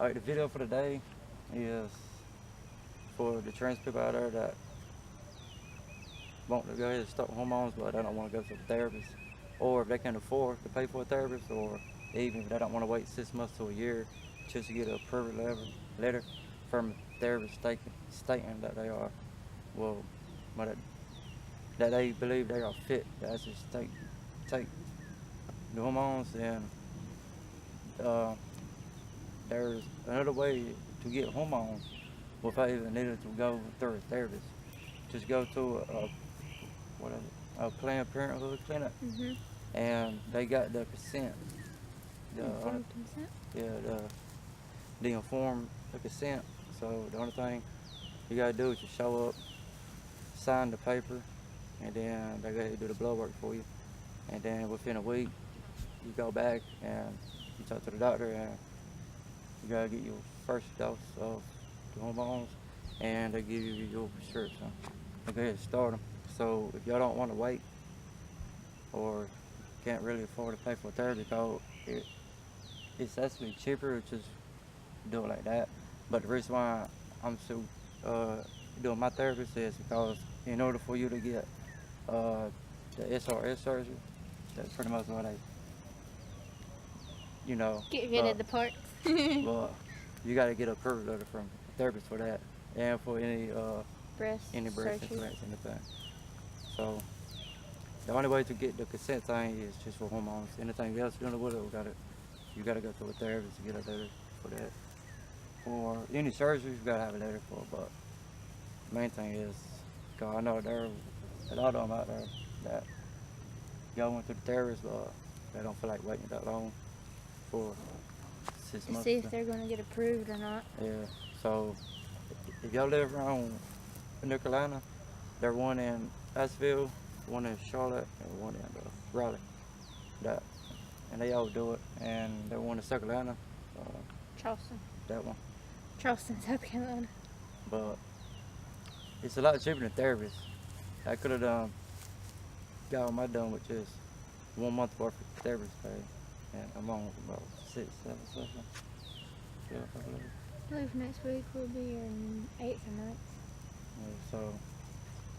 Alright, the video for the day is for the trans people out there that want to go ahead and start hormones, but they don't want to go to a therapist, or if they can afford to pay for a therapist, or even if they don't want to wait 6 months to a year just to get a approval letter from a therapist stating that they are, well, that they believe they are fit to actually take the hormones, and there's another way to get hormones without even needing to go through a therapist. Just go to a Planned Parenthood clinic, and they got the consent. Informed consent? Yeah, the informed consent. So the only thing you gotta do is just show up, sign the paper, and then they go ahead and do the blood work for you. And then within a week, you go back and you talk to the doctor, and you gotta get your first dose of the hormones, and they give you your prescription. They go ahead and start them. So if y'all don't want to wait, or can't really afford to pay for therapy, because it's actually cheaper to just do it like that. But the reason why I'm still doing my therapist is because in order for you to get the SRS surgery, that's pretty much what get rid of the parts. well, you got to get a approved letter from a therapist for that, and for any breast breast surgery. implants, anything. So the only way to get the consent thing is just for hormones. Anything else dealing with it, you gotta go to a therapist to get a letter for that. For any surgery, you gotta have a letter for. But the main thing is, cause I know there are a lot of them out there that going to the therapist, but they don't feel like waiting that long for 6 To months. see if they're going to get approved or not. Yeah. So if y'all live around North Carolina, there's one in Asheville, one in Charlotte, and one in Raleigh. And they all do it. And there's one in South Carolina. Charleston. That one. Charleston, South Carolina. But it's a lot cheaper than therapists. I could have got all my done with just 1 month worth of therapist pay, and I'm on about 6, 7, something. Yeah, I believe next week will be your 8th or 9th. Yeah, so,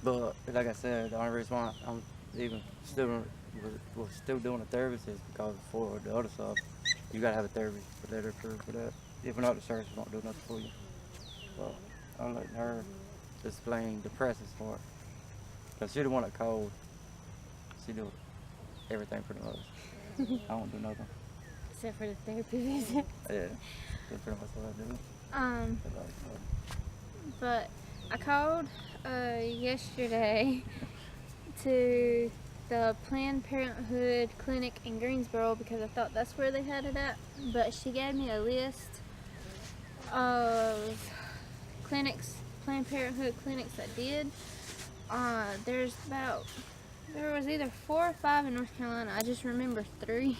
but like I said, the only reason why I'm even still doing a therapist is because for the other stuff, you gotta have a therapist letter approved for that. If not, the surgeon won't do nothing for you. So I'm letting her explain the process for it, cause she the one that called. She do everything pretty much. I don't do nothing. Except for the therapy visit. Yeah, that's pretty much what I do. But I called yesterday to the Planned Parenthood clinic in Greensboro because I thought that's where they had it at. But she gave me a list of clinics, Planned Parenthood clinics that did. There was either 4 or 5 in North Carolina. I just remember 3.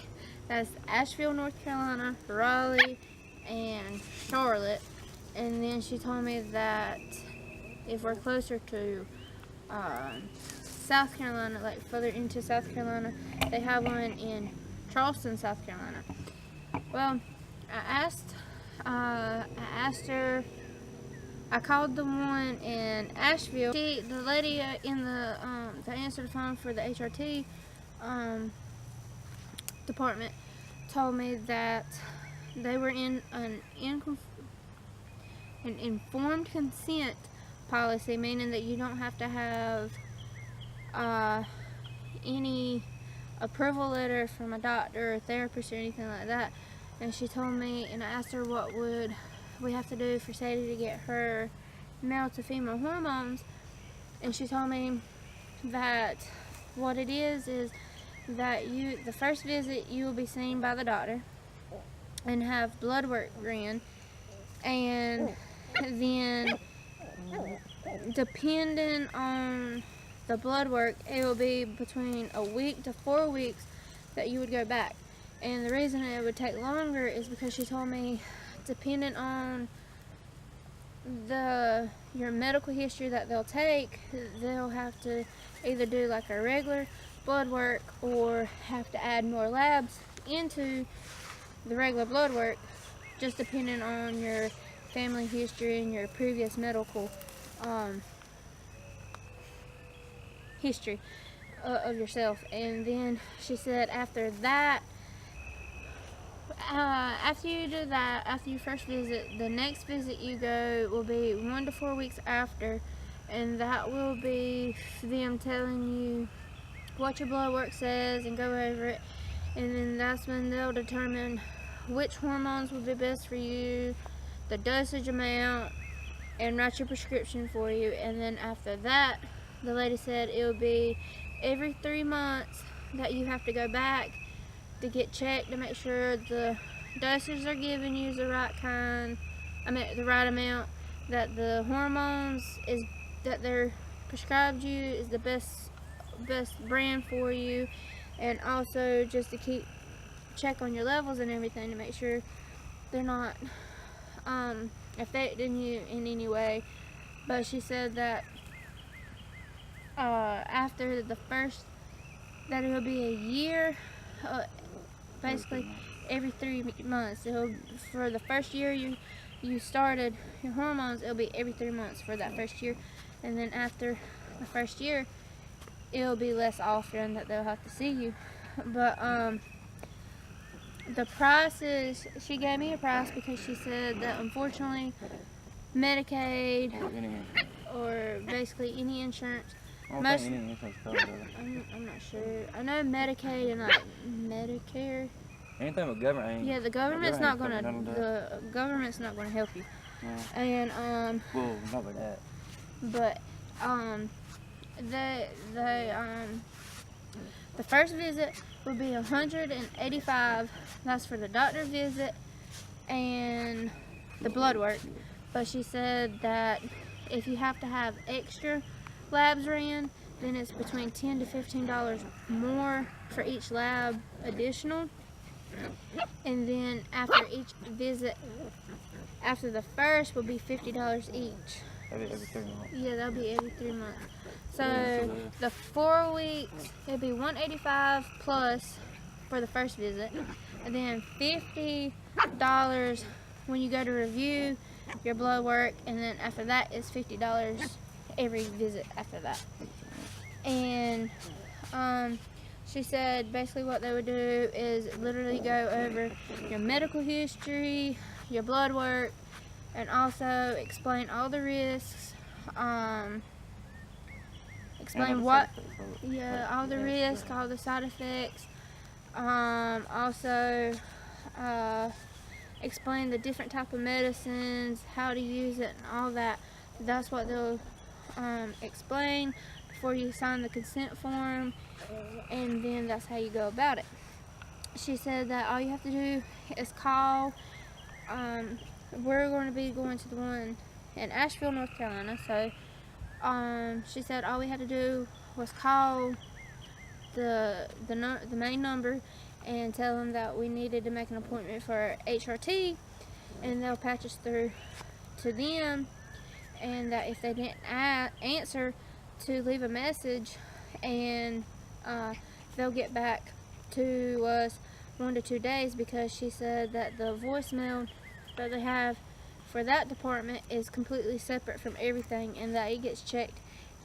That's Asheville, North Carolina, Raleigh, and Charlotte. And then she told me that if we're closer to South Carolina, like further into South Carolina, they have one in Charleston, South Carolina. Well, I asked her. I called the one in Asheville. The lady in the answered phone for the HRT department told me that they were in an informed consent policy, meaning that you don't have to have any approval letter from a doctor or therapist or anything like that. And she told me, and I asked her what would we have to do for Sadie to get her male to female hormones, and she told me that what it is that the first visit you will be seen by the doctor and have blood work ran, and then depending on the blood work, it will be between a week to 4 weeks that you would go back. And the reason it would take longer is because she told me, depending on your medical history that they'll take, they'll have to either do like a regular blood work or have to add more labs into the regular blood work just depending on your family history and your previous medical history of yourself. And then she said after that, after you do that, after your first visit, the next visit you go will be 1 to 4 weeks after, and that will be them telling you what your blood work says and go over it. And then that's when they'll determine which hormones will be best for you, the dosage amount, and write your prescription for you. And then after that, the lady said it will be every 3 months that you have to go back to get checked to make sure the dosage they're giving you is the right kind, the right amount, that the hormones that they're prescribed you is the best brand for you, and also just to check on your levels and everything to make sure they're not affecting you in any way. But she said that after the first, that it'll be a year, basically every 3 months. For the first year you started your hormones, it'll be every 3 months for that first year, and then after the first year it'll be less often that they'll have to see you. But the prices, she gave me a price because she said that unfortunately Medicaid or basically any insurance, I'm not sure. I know Medicaid and like Medicare. Anything with government. Yeah, the government's not gonna help you. Yeah. And well, not with that. But the first visit will be $185. That's for the doctor visit and the blood work. But she said that if you have to have extra labs ran, then it's between $10 to $15 more for each lab additional. And then after each visit, after the first, will be $50 each. That'll be every 3 months. Yeah, that'll be every 3 months. So the 4 weeks, it'll be $185 plus for the first visit, and then $50 when you go to review your blood work, and then after that it's $50 every visit after that. And she said basically what they would do is literally go over your medical history, your blood work, and also explain all the risks, explain all the risks, all the side effects, also explain the different type of medicines, how to use it, and all that. That's what they'll explain before you sign the consent form, and then that's how you go about it. She said that all you have to do is call. We're going to be going to the one in Asheville, North Carolina, so she said all we had to do was call the main number and tell them that we needed to make an appointment for HRT, and they'll patch us through to them, and that if they didn't answer, to leave a message, and they'll get back to us 1 to 2 days, because she said that the voicemail that they have for that department is completely separate from everything, and that it gets checked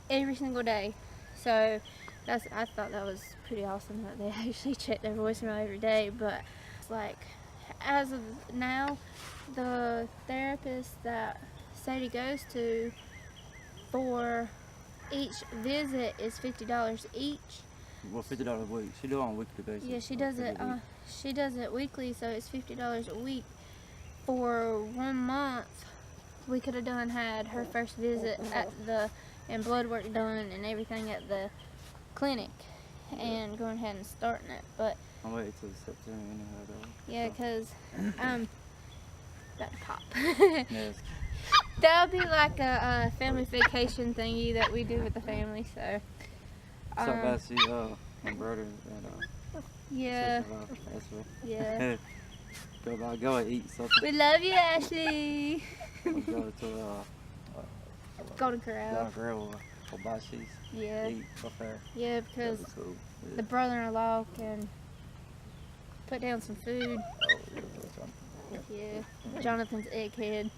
every single day. So I thought that was pretty awesome that they actually check their voicemail every day. But like, as of now, the therapist that Sadee goes to for each visit is $50 each. Well, $50 a week. She do it on a weekly basis. Yeah, she does it. She does it weekly, so it's $50 a week. For 1 month, we could have had her first visit and blood work done and everything at the clinic, and going ahead and starting it. But I'll wait till September anyhow, though. yeah, because that pop. Yes. That'll be like a family vacation thingy that we do with the family. So Stop by to see my brother and yeah, yeah. Go and eat something. We love you, Ashley. We'll go to Golden Corral. Golden Corral or Bashi's. Yeah. Eat up there. Yeah, because That'd be cool. Yeah. the brother-in-law can put down some food. Oh, yeah, that's right. Yeah. Jonathan's egghead.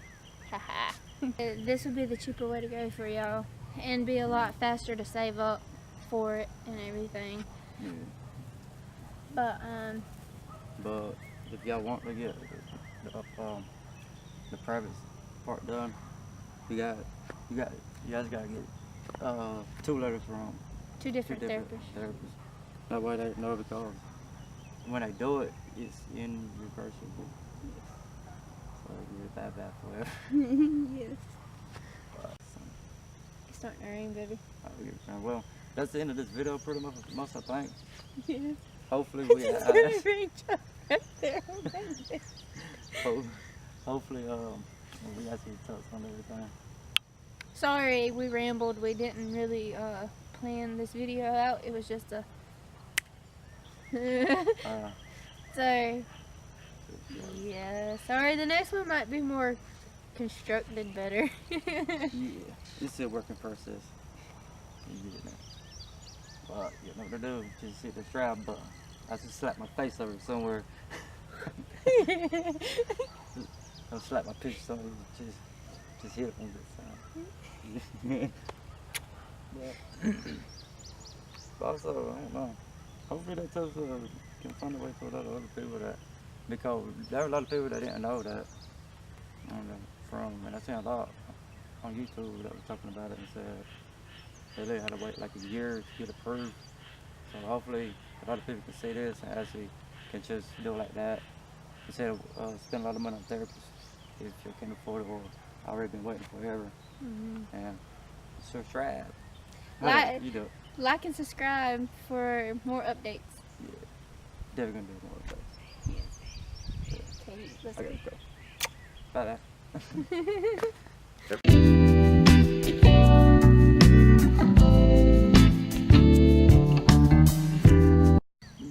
Haha. This would be the cheaper way to go for y'all, and be a lot faster to save up for it and everything. Yeah. But if y'all want to get the private part done, you guys gotta get 2 letters from two different therapists. That way they know, because when they do it, it's irreversible. So you're bad forever. Yes. It's starting to rain, baby. Well, that's the end of this video, pretty much, I think. Yes. Hopefully we It's gonna rain right there. hopefully we actually touched on everything. Sorry, we rambled. We didn't really plan this video out. It was just a so yeah, sorry, the next one might be more constructed better. Yeah, it's a working process. But you know what to do, just hit the strap button. I just slapped my face over it somewhere. Don't slap my picture somewhere, just hit it on this side. But also, I don't know. Hopefully they tell us can find a way for a lot of other people that, because there are a lot of people that didn't know that and I seen a lot on YouTube that was talking about it and said they had to wait like a year to get approved. So hopefully a lot of people can see this and actually can just do it like that instead of spend a lot of money on therapists if you can't afford it or already been waiting forever. And subscribe. You do it. Like and subscribe for more updates. Yeah, definitely gonna do more updates. Yeah. Okay, let's go. Bye.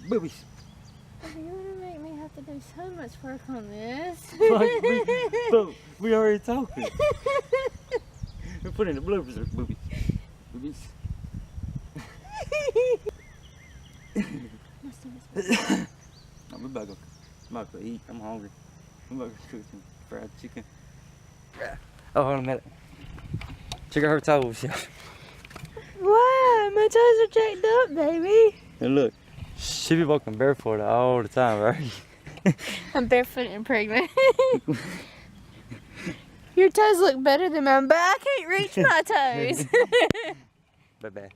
Boobies. You're gonna make me have to do so much work on this. we already talking. We're putting the bloopers there, boobies. Boobies. I'm about to eat. I'm hungry. I'm about to cook some fried chicken. Oh, hold on a minute. Check out her toes, yeah. Wow, my toes are jacked up, baby. And look, she be walking barefoot all the time, right? I'm barefoot and pregnant. Your toes look better than mine, but I can't reach my toes. Bye-bye.